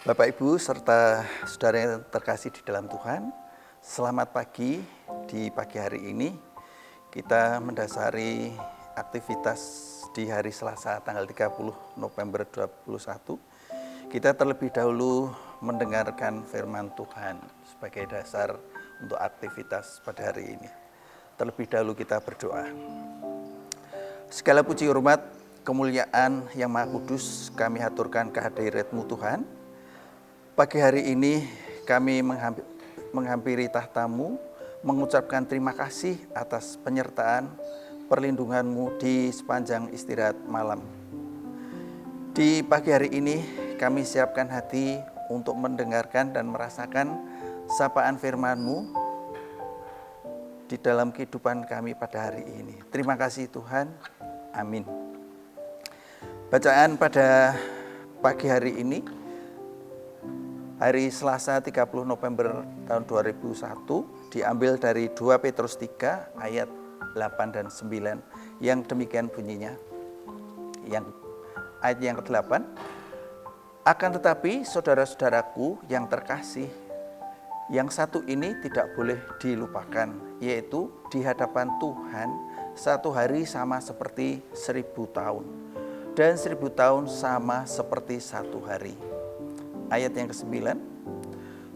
Bapak, Ibu, serta saudara yang terkasih di dalam Tuhan, selamat pagi. Di pagi hari ini kita mendasari aktivitas di hari Selasa tanggal 30 November 2021. Kita terlebih dahulu mendengarkan firman Tuhan sebagai dasar untuk aktivitas pada hari ini. Terlebih dahulu kita berdoa. Segala puji hormat, kemuliaan yang Maha Kudus kami haturkan kehadirat-Mu Tuhan. Pagi hari ini kami menghampiri tahta-Mu, mengucapkan terima kasih atas penyertaan perlindungan-Mu di sepanjang istirahat malam. Di pagi hari ini kami siapkan hati untuk mendengarkan dan merasakan sapaan firman-Mu di dalam kehidupan kami pada hari ini. Terima kasih Tuhan, amin. Bacaan pada pagi hari ini, hari Selasa 30 November tahun 2001 diambil dari 2 Petrus 3 ayat 8 dan 9 yang demikian bunyinya. Ayat yang ke-8, akan tetapi saudara-saudaraku yang terkasih, yang satu ini tidak boleh dilupakan, yaitu di hadapan Tuhan satu hari sama seperti 1000 tahun, dan 1000 tahun sama seperti satu hari. Ayat yang ke-9,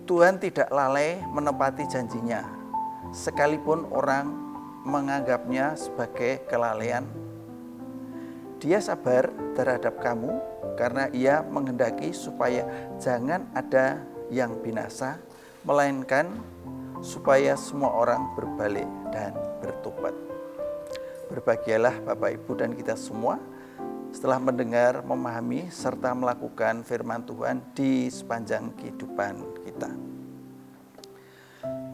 Tuhan tidak lalai menepati janjinya, sekalipun orang menganggapnya sebagai kelalaian. Dia sabar terhadap kamu karena Ia menghendaki supaya jangan ada yang binasa, melainkan supaya semua orang berbalik dan bertobat. Berbahagialah Bapak, Ibu, dan kita semua setelah mendengar, memahami, serta melakukan firman Tuhan di sepanjang kehidupan kita.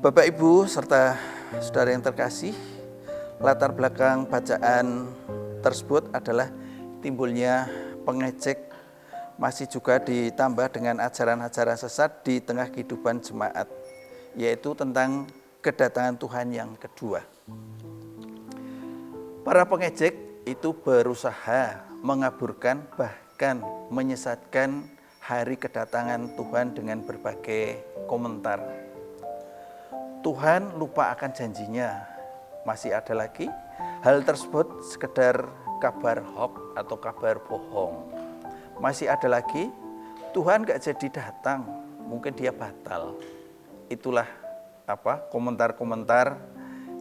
Bapak, Ibu, serta saudara yang terkasih, latar belakang bacaan tersebut adalah timbulnya pengejek, masih juga ditambah dengan ajaran-ajaran sesat di tengah kehidupan jemaat, yaitu tentang kedatangan Tuhan yang kedua. Para pengejek itu berusaha mengaburkan, bahkan menyesatkan hari kedatangan Tuhan dengan berbagai komentar. Tuhan lupa akan janjinya. Masih ada lagi, hal tersebut sekedar kabar hoax atau kabar bohong. Masih ada lagi, Tuhan gak jadi datang, mungkin dia batal. Itulah komentar-komentar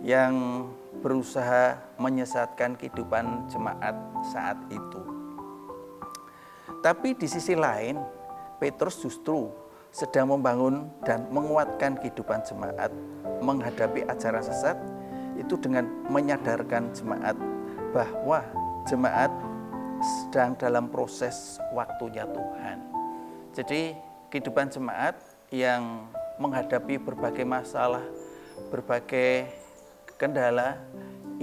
yang berusaha menyesatkan kehidupan jemaat saat itu. Tapi di sisi lain, Petrus justru sedang membangun dan menguatkan kehidupan jemaat menghadapi ajaran sesat itu dengan menyadarkan jemaat bahwa jemaat sedang dalam proses waktunya Tuhan. Jadi kehidupan jemaat yang menghadapi berbagai masalah, berbagai kendala,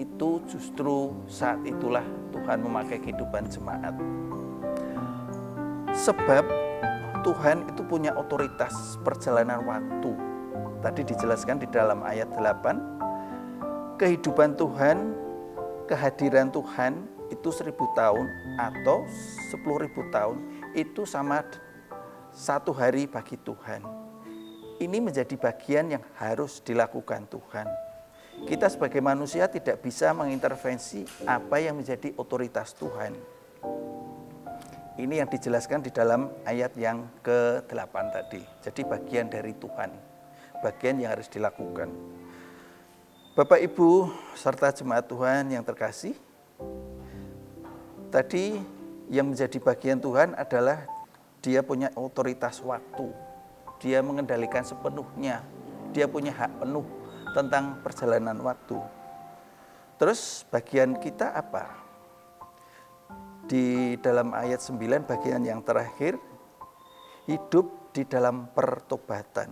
itu justru saat itulah Tuhan memakai kehidupan jemaat. Sebab Tuhan itu punya otoritas perjalanan waktu. Tadi dijelaskan di dalam ayat 8, kehidupan Tuhan, kehadiran Tuhan itu 1000 tahun atau 10.000 tahun itu sama satu hari bagi Tuhan. Ini menjadi bagian yang harus dilakukan Tuhan. Kita sebagai manusia tidak bisa mengintervensi apa yang menjadi otoritas Tuhan. Ini yang dijelaskan di dalam ayat yang ke-8 tadi. Jadi bagian dari Tuhan, bagian yang harus dilakukan. Bapak, Ibu, serta jemaat Tuhan yang terkasih, tadi yang menjadi bagian Tuhan adalah Dia punya otoritas waktu. Dia mengendalikan sepenuhnya. Dia punya hak penuh tentang perjalanan waktu. Terus bagian kita apa? Di dalam ayat 9 bagian yang terakhir, hidup di dalam pertobatan.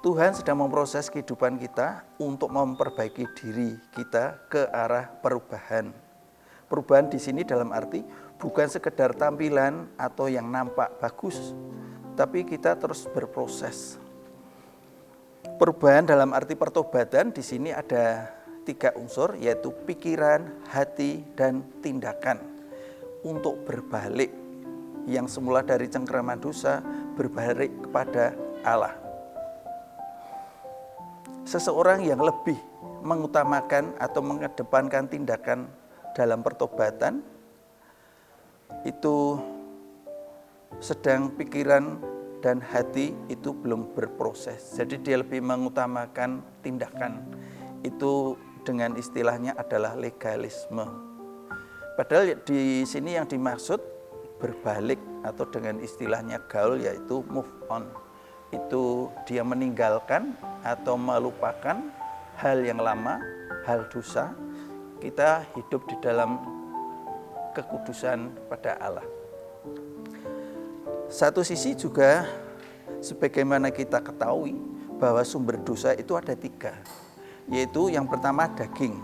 Tuhan sedang memproses kehidupan kita untuk memperbaiki diri kita ke arah perubahan. Perubahan di sini dalam arti bukan sekedar tampilan atau yang nampak bagus, tapi kita terus berproses. Perubahan dalam arti pertobatan di sini ada 3 unsur, yaitu pikiran, hati, dan tindakan untuk berbalik yang semula dari cengkeraman dosa berbalik kepada Allah. Seseorang yang lebih mengutamakan atau mengedepankan tindakan dalam pertobatan itu sedang pikiran dan hati itu belum berproses. Jadi dia lebih mengutamakan tindakan. Itu dengan istilahnya adalah legalisme. Padahal di sini yang dimaksud berbalik atau dengan istilahnya gaul yaitu move on. Itu dia meninggalkan atau melupakan hal yang lama, hal dosa. Kita hidup di dalam kekudusan pada Allah. Satu sisi juga sebagaimana kita ketahui bahwa sumber dosa itu ada 3, yaitu yang pertama daging.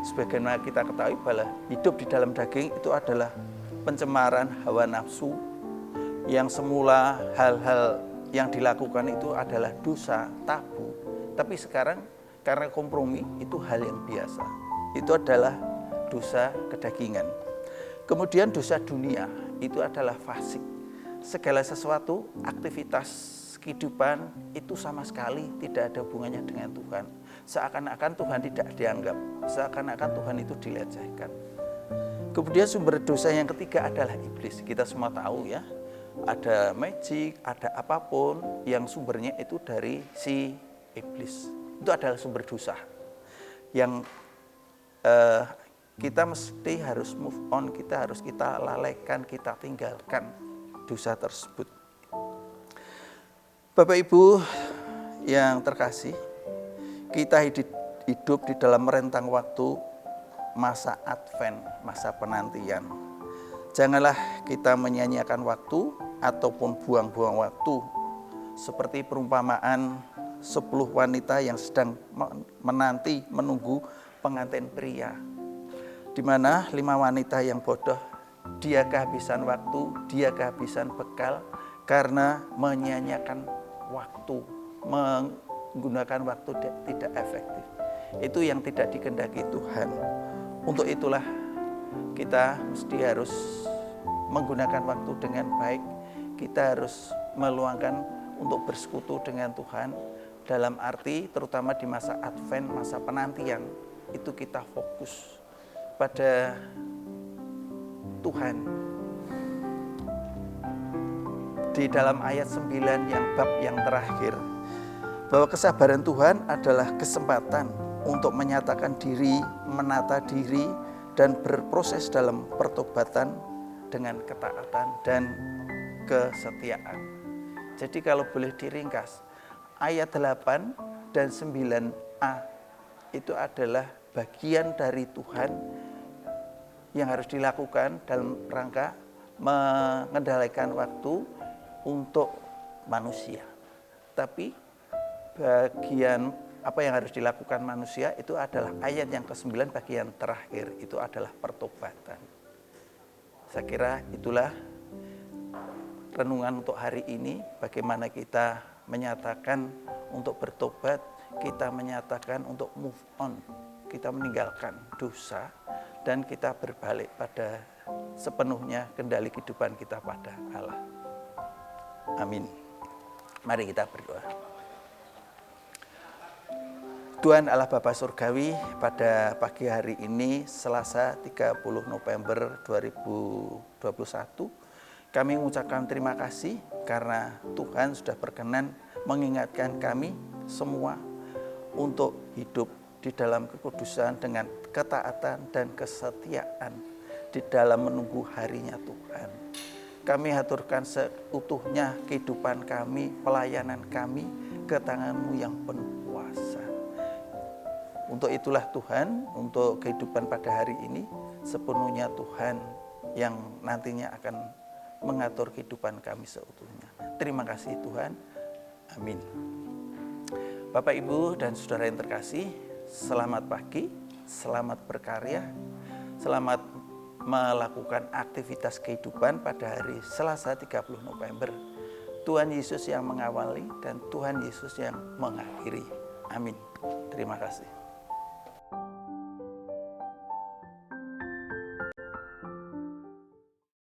Sebagaimana kita ketahui bahwa hidup di dalam daging itu adalah pencemaran hawa nafsu, yang semula hal-hal yang dilakukan itu adalah dosa, tabu. Tapi sekarang karena kompromi itu hal yang biasa. Itu adalah dosa kedagingan. Kemudian dosa dunia itu adalah fasik. Segala sesuatu, aktivitas kehidupan itu sama sekali tidak ada hubungannya dengan Tuhan. Seakan-akan Tuhan tidak dianggap, seakan-akan Tuhan itu dilecehkan. Kemudian sumber dosa yang ketiga adalah iblis. Kita semua tahu ya, ada magic, ada apapun yang sumbernya itu dari si iblis. Itu adalah sumber dosa yang kita mesti harus move on, kita lalaikan, kita tinggalkan dosa tersebut. Bapak Ibu yang terkasih, kita hidup di dalam rentang waktu masa Advent, masa penantian. Janganlah kita menyanyiakan waktu ataupun buang-buang waktu seperti perumpamaan 10 wanita yang sedang menunggu pengantin pria, di mana 5 wanita yang bodoh, dia kehabisan waktu, dia kehabisan bekal karena menyanyiakan waktu, menggunakan waktu tidak efektif. Itu yang tidak dikehendaki Tuhan. Untuk itulah kita mesti harus menggunakan waktu dengan baik. Kita harus meluangkan untuk bersekutu dengan Tuhan, dalam arti terutama di masa Advent, masa penantian, itu kita fokus pada Tuhan. Di dalam ayat 9 yang bab yang terakhir, bahwa kesabaran Tuhan adalah kesempatan untuk menyatakan diri, menata diri, dan berproses dalam pertobatan dengan ketaatan dan kesetiaan. Jadi kalau boleh diringkas, ayat 8 dan 9a itu adalah bagian dari Tuhan yang harus dilakukan dalam rangka mengendalikan waktu untuk manusia. Tapi bagian apa yang harus dilakukan manusia itu adalah ayat yang ke-9 bagian terakhir, itu adalah pertobatan. Saya kira itulah renungan untuk hari ini, bagaimana kita menyatakan untuk bertobat, kita menyatakan untuk move on, kita meninggalkan dosa, dan kita berbalik pada sepenuhnya kendali kehidupan kita pada Allah. Amin. Mari kita berdoa. Tuhan Allah Bapa Surgawi, pada pagi hari ini Selasa 30 November 2021, kami mengucapkan terima kasih karena Tuhan sudah berkenan mengingatkan kami semua untuk hidup di dalam kekudusan dengan ketaatan dan kesetiaan di dalam menunggu harinya Tuhan. Kami haturkan seutuhnya kehidupan kami, pelayanan kami ke tangan-Mu yang penuh kuasa. Untuk itulah Tuhan, untuk kehidupan pada hari ini, sepenuhnya Tuhan yang nantinya akan mengatur kehidupan kami seutuhnya. Terima kasih Tuhan. Amin. Bapak, Ibu, dan saudara yang terkasih, selamat pagi, selamat berkarya, selamat melakukan aktivitas kehidupan pada hari Selasa 30 November. Tuhan Yesus yang mengawali dan Tuhan Yesus yang mengakhiri. Amin. Terima kasih.